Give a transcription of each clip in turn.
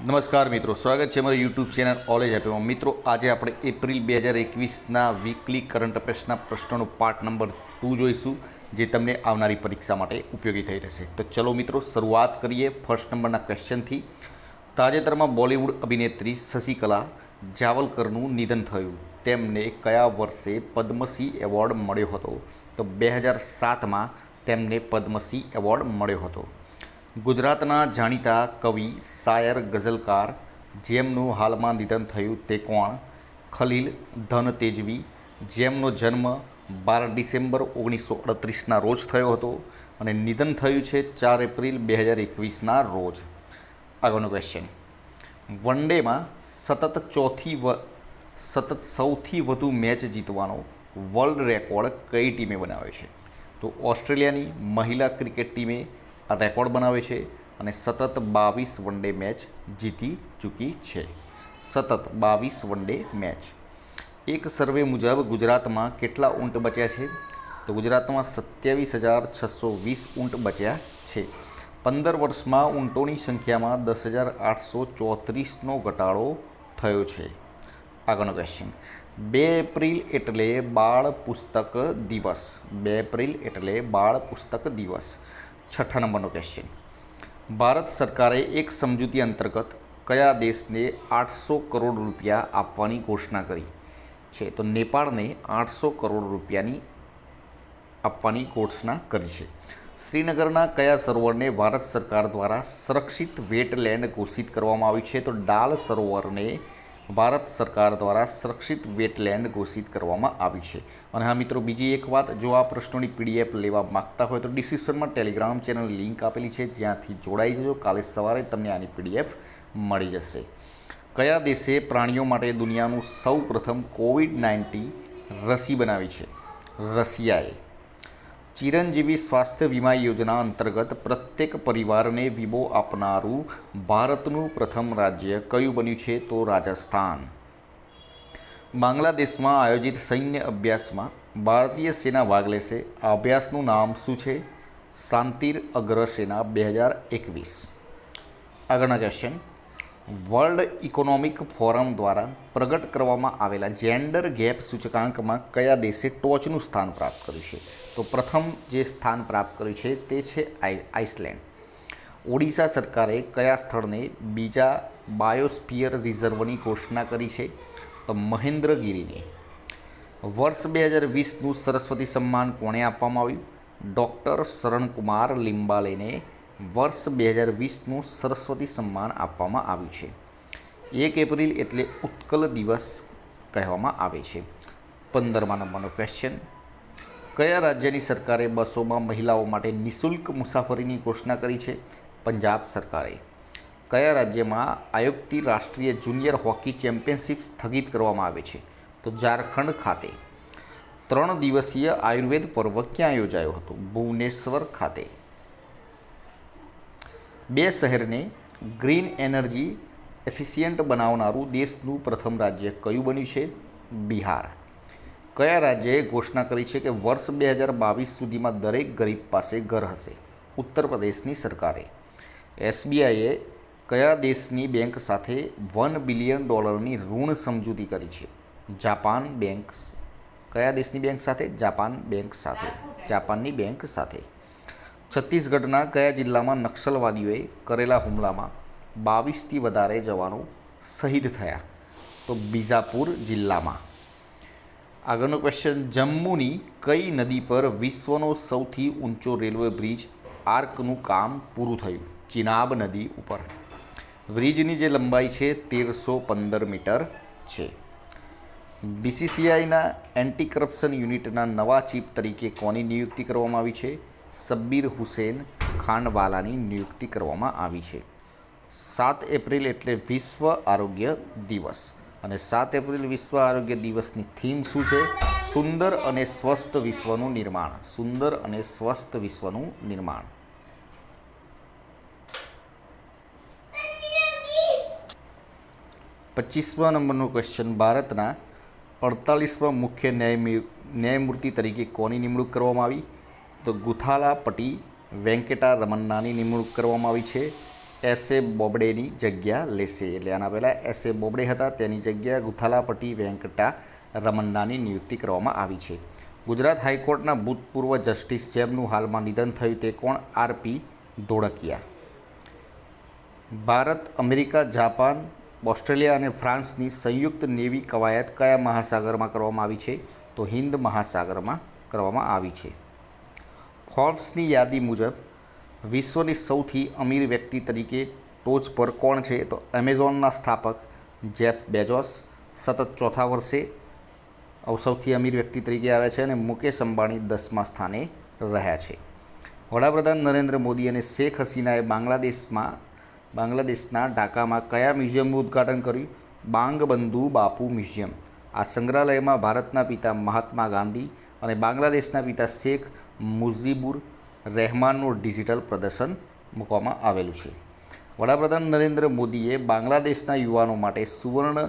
નમસ્કાર મિત્રો, સ્વાગત છે અમારી યુટ્યુબ ચેનલ ઓલેજ એપમાં. મિત્રો, આજે આપણે એપ્રિલ 2021ના વીકલી કરંટ અફેર્સના પ્રશ્નોનો પાર્ટ નંબર 2 જોઈશું, જે તમને આવનારી પરીક્ષા માટે ઉપયોગી થઈ રહેશે. તો ચલો મિત્રો, શરૂઆત કરીએ ફર્સ્ટ નંબરના ક્વેશ્ચનથી. તાજેતરમાં બોલિવૂડ અભિનેત્રી શશિકલા જાવલકરનું નિધન થયું. તેમને કયા વર્ષે પદ્મશ્રી એવોર્ડ મળ્યો હતો? તો 2007માં તેમને પદ્મશ્રી એવોર્ડ મળ્યો હતો. ગુજરાતના જાણીતા કવિ, શાયર, ગઝલકાર જેમનું હાલમાં નિધન થયું તે કોણ? ખલીલ ધન તેજવી, જેમનો જન્મ 12 ડિસેમ્બર 1938ના રોજ થયો હતો અને નિધન થયું છે 4 એપ્રિલ 2021ના રોજ. આગળનો ક્વેશ્ચન. વન ડેમાં સતત સૌથી વધુ મેચ જીતવાનો વર્લ્ડ રેકોર્ડ કઈ ટીમે બનાવ્યો છે? તો ઓસ્ટ્રેલિયાની મહિલા ક્રિકેટ ટીમે આ રેકોર્ડ બનાવે છે અને સતત 22 વન ડે મેચ જીતી ચૂકી છે. સતત 22 વન ડે મેચ. એક સર્વે મુજબ ગુજરાતમાં કેટલા ઊંટ બચ્યા છે? તો ગુજરાતમાં 27,620 ઊંટ બચ્યા છે. 15 વર્ષમાં ઊંટોની સંખ્યામાં 10,834નો ઘટાડો થયો છે. આગળનો ક્વેશ્ચન. 2 એપ્રિલ એટલે બાળ પુસ્તક દિવસ. 2 એપ્રિલ એટલે બાળ પુસ્તક દિવસ. 6થા નંબરનો ક્વેશ્ચન. ભારત સરકારે એક સમજૂતી અંતર્ગત કયા દેશને 800 કરોડ રૂપિયા આપવાની ઘોષણા કરી છે? તો નેપાળને 800 કરોડ રૂપિયાની આપવાની ઘોષણા કરી છે. શ્રીનગરના કયા સરોવરને ભારત સરકાર દ્વારા સંરક્ષિત વેટલેન્ડ ઘોષિત કરવામાં આવ્યું છે? તો ડાલ સરોવરને ભારત સરકાર દ્વારા સંરક્ષિત વેટલેન્ડ ઘોષિત કરવામાં આવી છે. અને હા મિત્રો, બીજી એક વાત, જો આ પ્રશ્નોની પીડીએફ લેવા માગતા હોય તો ડિસ્ક્રિપ્શનમાં ટેલિગ્રામ ચેનલની લિંક આપેલી છે, જ્યાંથી જોડાઈ જજો. કાલે સવારે તમને આની પીડીએફ મળી જશે. કયા દેશે પ્રાણીઓ માટે દુનિયાનું સૌ પ્રથમ COVID-19 રસી બનાવી છે? રશિયાએ. ચિરંજીવી સ્વાસ્થ્ય વીમા યોજના અંતર્ગત પ્રત્યેક પરિવારને વીમો આપનારું ભારતનું પ્રથમ રાજ્ય કયું બન્યું છે? તો રાજસ્થાન. બાંગ્લાદેશમાં આયોજિત સૈન્ય અભ્યાસમાં ભારતીય સેના ભાગ લેશે. આ અભ્યાસનું નામ શું છે? શાંતિર અગ્રસેના 2021. આગળના ક્વેશ્ચન. વર્લ્ડ ઇકોનોમિક ફોરમ દ્વારા પ્રગટ કરવામાં આવેલા જેન્ડર ગેપ સૂચકાંકમાં કયા દેશે ટોચનું સ્થાન પ્રાપ્ત કર્યું છે? તો પ્રથમ જે સ્થાન પ્રાપ્ત કર્યું છે તે છે આઇસલેન્ડ. ઓડિશા સરકારે કયા સ્થળને બીજા બાયોસ્ફિયર રિઝર્વની ઘોષણા કરી છે? તો મહેન્દ્રગીરીને. વર્ષ 2020નું સરસ્વતી સન્માન કોણે આપવામાં આવ્યું? ડૉક્ટર શરણકુમાર લિંબાલેને વર્ષ 2020નું સરસ્વતી સન્માન આપવામાં આવ્યું છે. 1 એપ્રિલ એટલે ઉત્કલ દિવસ કહેવામાં આવે છે. 15મા નંબરનો ક્વેશ્ચન. કયા રાજ્યની સરકારે બસોમાં મહિલાઓ માટે નિઃશુલ્ક મુસાફરીની ઘોષણા કરી છે? પંજાબ સરકારે. કયા રાજ્યમાં આયોજિત રાષ્ટ્રીય જુનિયર હોકી ચેમ્પિયનશિપ સ્થગિત કરવામાં આવે છે? તો ઝારખંડ ખાતે. 3 દિવસીય આયુર્વેદ પર્વ ક્યાં યોજાયો હતો? ભુવનેશ્વર ખાતે. 2 શહેરને ગ્રીન એનર્જી એફિશિયન્ટ બનાવનારું દેશનું પ્રથમ રાજ્ય કયું બન્યું છે? બિહાર. કયા રાજ્યએ ઘોષણા કરી છે કે વર્ષ 2022 સુધીમાં દરેક ગરીબ પાસે ઘર હશે? ઉત્તર પ્રદેશની સરકારે. એસબીઆઈએ કયા દેશની બેંક સાથે $1 બિલિયન ઋણ સમજૂતી કરી છે? Japan bank. કયા દેશની બેંક સાથે? જાપાનની બેંક સાથે. છત્તીસગઢના કયા જિલ્લામાં નક્સલવાદીઓએ કરેલા હુમલામાં 22થી વધારે જવાનો શહીદ થયા? તો બીજાપુર જિલ્લામાં. આગળનો ક્વેશ્ચન. જમ્મુની કઈ નદી પર વિશ્વનો સૌથી ઊંચો રેલવે બ્રિજ આર્કનું કામ પૂરું થયું? ચિનાબ નદી ઉપર. બ્રિજની જે લંબાઈ છે 1315 મીટર છે. બીસીસીઆઈના એન્ટી કરપ્શન યુનિટના નવા ચીફ તરીકે કોની નિયુક્તિ કરવામાં આવી છે? શબ્બીર હુસૈન ખાંડવાલાની નિયુક્તિ કરવામાં આવી છે. 7 એપ્રિલ એટલે વિશ્વ આરોગ્ય દિવસ. અને 7 એપ્રિલ વિશ્વ આરોગ્ય દિવસની થીમ શું છે? સુંદર અને સ્વસ્થ વિશ્વનું નિર્માણ. સુંદર અને સ્વસ્થ વિશ્વનું નિર્માણ. 25મા નંબરનો ક્વેશ્ચન. ભારતના 48મા મુખ્ય ન્યાયમૂર્તિ તરીકે કોની નિમણૂક કરવામાં આવી? તો ગુથાલા પટી વેંકટા રમન્નાની નિમણૂક કરવામાં આવી છે. એસ.એ. બોબડેની જગ્યા લેશે. એટલે આના પહેલાં એસ.એ. બોબડે હતા, તેની જગ્યા ગુથાલાપટ્ટી વેંકટા રમન્નાની નિયુક્તિ કરવામાં આવી છે. ગુજરાત હાઈકોર્ટના ભૂતપૂર્વ જસ્ટિસ જેમનું હાલમાં નિધન થયું તે કોણ? R P. Dholakia. Bharat, America, Japan, Australia અને ફ્રાન્સની સંયુક્ત નેવી કવાયત કયા મહાસાગરમાં કરવામાં આવી છે? તો હિન્દ મહાસાગરમાં કરવામાં આવી છે. ફોર્બ્સની યાદી મુજબ વિશ્વની સૌથી અમીર વ્યક્તિ તરીકે ટોચ પર કોણ છે? તો એમેઝોનના સ્થાપક જેફ બેઝોસ સતત ચોથા વર્ષે સૌથી અમીર વ્યક્તિ તરીકે આવે છે અને મુકેશ અંબાણી 10મા સ્થાને રહ્યા છે. વડાપ્રધાન નરેન્દ્ર મોદી અને શેખ હસીનાએ બાંગ્લાદેશના ઢાકામાં કયા મ્યુઝિયમનું ઉદ્ઘાટન કર્યું? બાંગબંધુ બાપુ મ્યુઝિયમ. આ સંગ્રહાલયમાં ભારતના પિતા મહાત્મા ગાંધી અને બાંગ્લાદેશના પિતા શેખ મુજીબુર રહેમાનનું ડિજિટલ પ્રદર્શન મૂકવામાં આવેલું છે. વડાપ્રધાન નરેન્દ્ર મોદીએ બાંગ્લાદેશના યુવાનો માટે સુવર્ણ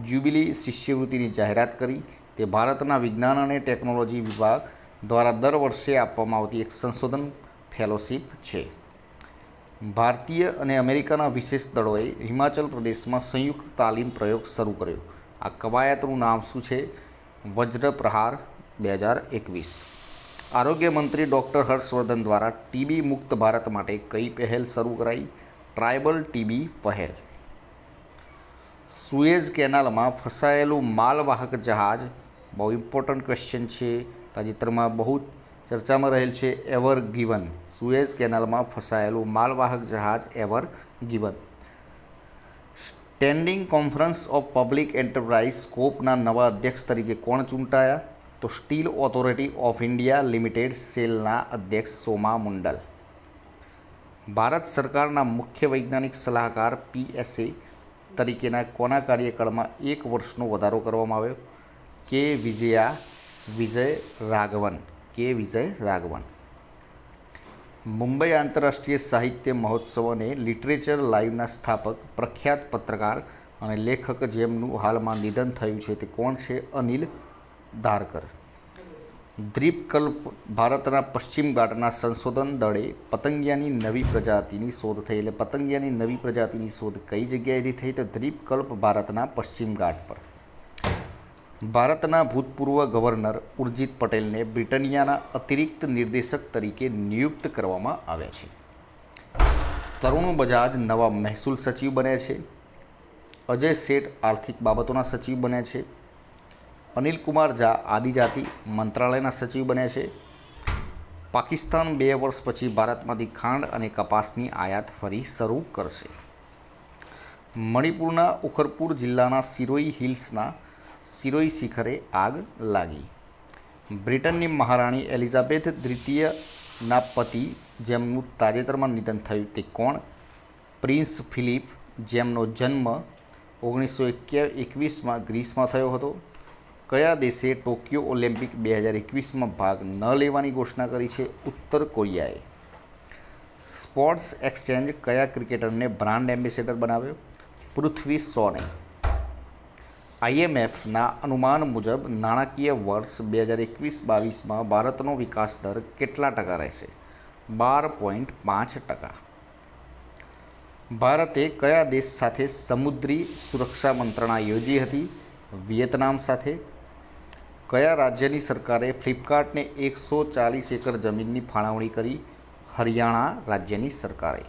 જ્યુબિલી શિષ્યવૃત્તિની જાહેરાત કરી. તે ભારતના વિજ્ઞાન અને ટેકનોલોજી વિભાગ દ્વારા દર વર્ષે આપવામાં આવતી એક સંશોધન ફેલોશિપ છે. ભારતીય અને અમેરિકાના વિશેષ દળોએ હિમાચલ પ્રદેશમાં સંયુક્ત તાલીમ પ્રયોગ શરૂ કર્યો. આ કવાયતનું નામ શું છે? વજ્ર પ્રહાર 2021. આરોગ્ય મંત્રી ડૉક્ટર હર્ષવર્ધન દ્વારા ટીબી મુક્ત ભારત માટે કઈ પહેલ શરૂ કરાઈ? ટ્રાઇબલ ટીબી પહેલ. સુએઝ કેનાલમાં ફસાયેલું માલવાહક જહાજ, બહુ ઇમ્પોર્ટન્ટ ક્વેશ્ચન છે, તાજેતરમાં બહુ ચર્ચામાં રહેલ છે, એવર ગિવન. સુએઝ કેનાલમાં ફસાયેલું માલવાહક જહાજ Ever Given. Standing conference of public enterprise સ્કોપના નવા અધ્યક્ષ તરીકે કોણ ચૂંટાયા? તો steel authority of India limited સેલના અધ્યક્ષ સોમા મુંડલ. ભારત સરકારના મુખ્ય વૈજ્ઞાનિક સલાહકાર PSA તરીકેના કોના કાર્યકાળમાં 1 વર્ષનો વધારો કરવામાં આવ્યો? કે વિજય રાઘવન. મુંબઈ આંતરરાષ્ટ્રીય સાહિત્ય મહોત્સવ અને લિટરેચર લાઇવના સ્થાપક, પ્રખ્યાત પત્રકાર અને લેખક જેમનું હાલમાં નિધન થયું છે તે કોણ છે? અનિલ ધારકર. દ્વીપકલ્પ ભારતના પશ્ચિમ ઘાટના સંશોધન દળે પતંગિયાની નવી પ્રજાતિની શોધ થઈ. એટલે પતંગિયાની નવી પ્રજાતિની શોધ કઈ જગ્યાએથી થઈ? તો દ્વીપકલ્પ ભારતના પશ્ચિમ ઘાટ પર. ભારતના ભૂતપૂર્વ ગવર્નર ઉર્જિત પટેલને બ્રિટાનિયાના અતિરિક્ત નિર્દેશક તરીકે નિયુક્ત કરવામાં આવ્યા છે. તરુણ બજાજ નવા મહેસૂલ સચિવ બન્યા છે. અજય શેઠ આર્થિક બાબતોના સચિવ બન્યા છે. અનિલ કુમાર ઝા આદિજાતિ મંત્રાલયના સચિવ બન્યા છે. પાકિસ્તાન 2 વર્ષ પછી ભારતમાંથી ખાંડ અને કપાસની આયાત ફરી શરૂ કરશે. મણિપુરના ઉખરપુર જિલ્લાના સિરોઈ હિલ્સના સિરોઈ શિખરે આગ લાગી. બ્રિટનની મહારાણી એલિઝાબેથ દ્વિતીયના પતિ જેમનું તાજેતરમાં નિધન થયું તે કોણ? પ્રિન્સ ફિલિપ, જેમનો જન્મ 1921માં ગ્રીસમાં થયો હતો. કયા દેશે ટોક્યો ઓલિમ્પિક 2021માં ભાગ ન લેવાની ઘોષણા કરી છે? ઉત્તર કોરિયાએ. સ્પોર્ટ્સ એક્સચેન્જ કયા ક્રિકેટરને બ્રાન્ડ એમ્બેસેડર બનાવ્યો? પૃથ્વી શોને. IMFના અનુમાન મુજબ નાણાકીય વર્ષ 2021-22માં ભારતનો વિકાસ દર કેટલા ટકા રહેશે? 12.5%. ભારતે કયા દેશ સાથે સમુદ્રી સુરક્ષા મંત્રણા યોજી હતી? વિયેતનામ સાથે. કયા રાજ્યની સરકારે ફ્લિપકાર્ટને 140 એકર જમીનની ફાળવણી કરી? હરિયાણા રાજ્યની સરકારે.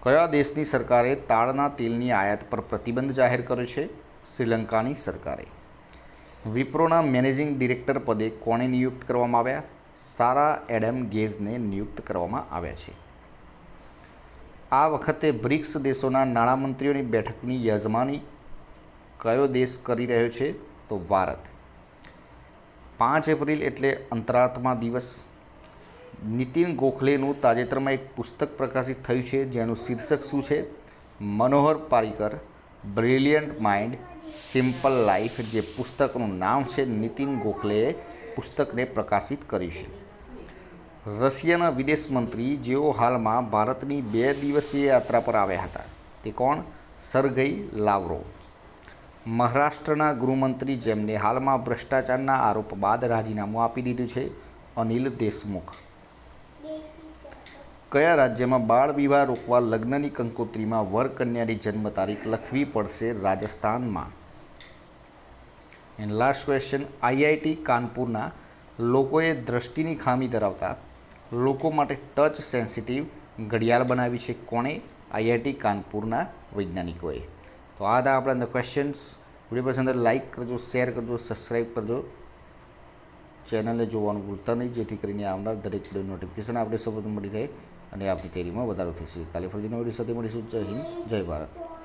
કયા દેશની સરકારે તાડના તેલની આયાત પર પ્રતિબંધ જાહેર કર્યો છે? શ્રીલંકાની સરકારે. વિપ્રોના મેનેજિંગ ડિરેક્ટર પદે કોણે નિયુક્ત કરવામાં આવ્યા? સારા એડમ ગેઝને નિયુક્ત કરવામાં આવ્યા છે. આ વખતે બ્રિક્સ દેશોના નાણામંત્રીઓની બેઠકની યજમાની કયો દેશ કરી રહ્યો છે? તો ભારત. 5 એપ્રિલ એટલે અંતરાત્મા દિવસ. નીતિન ગોખલેનું તાજેતરમાં એક પુસ્તક પ્રકાશિત થયું છે જેનું શીર્ષક શું છે? Manohar Parrikar, brilliant mind, simple life. જે પુસ્તકનું નામ છે, નીતિન ગોખલેએ પુસ્તકને પ્રકાશિત કર્યું છે. રશિયાના વિદેશ મંત્રી જેઓ હાલમાં ભારતની 2 દિવસીય યાત્રા પર આવ્યા હતા તે કોણ? સર્ગેઈ લાવ્રોવ. મહારાષ્ટ્રના ગૃહમંત્રી જેમને હાલમાં ભ્રષ્ટાચારના આરોપ બાદ રાજીનામું આપી દીધું છે? અનિલ દેશમુખ. કયા રાજ્યમાં બાળ વિવાહ રોકવા લગ્નની કંકોત્રીમાં વર કન્યાની જન્મ તારીખ લખવી પડશે? રાજસ્થાનમાં. એન્ડ લાસ્ટ ક્વેશ્ચન, આઈઆઈટી કાનપુરના લોકોએ દ્રષ્ટિની ખામી ધરાવતા લોકો માટે ટચ સેન્સિટિવ ઘડિયાળ બનાવી છે. કોણે? આઈઆઈટી કાનપુરના વૈજ્ઞાનિકોએ. તો આ હતા આપણા ધ ક્વેશ્ચન્સ. વિડીયો પસંદ લાઇક કરજો, શેર કરજો, સબસ્ક્રાઈબ કરજો, ચેનલને જોવાનું ભૂલતા નહીં, જેથી કરીને આવનાર દરેક વિડીયો નોટિફિકેશન આપણે સૌપ્રથમ મળી રહે અને આપણી તૈયારીમાં વધારો થઈ શકે. કાલે ફરીથી નવા વિડીયો સાથે મળીશું. જય હિન્દ, જય ભારત.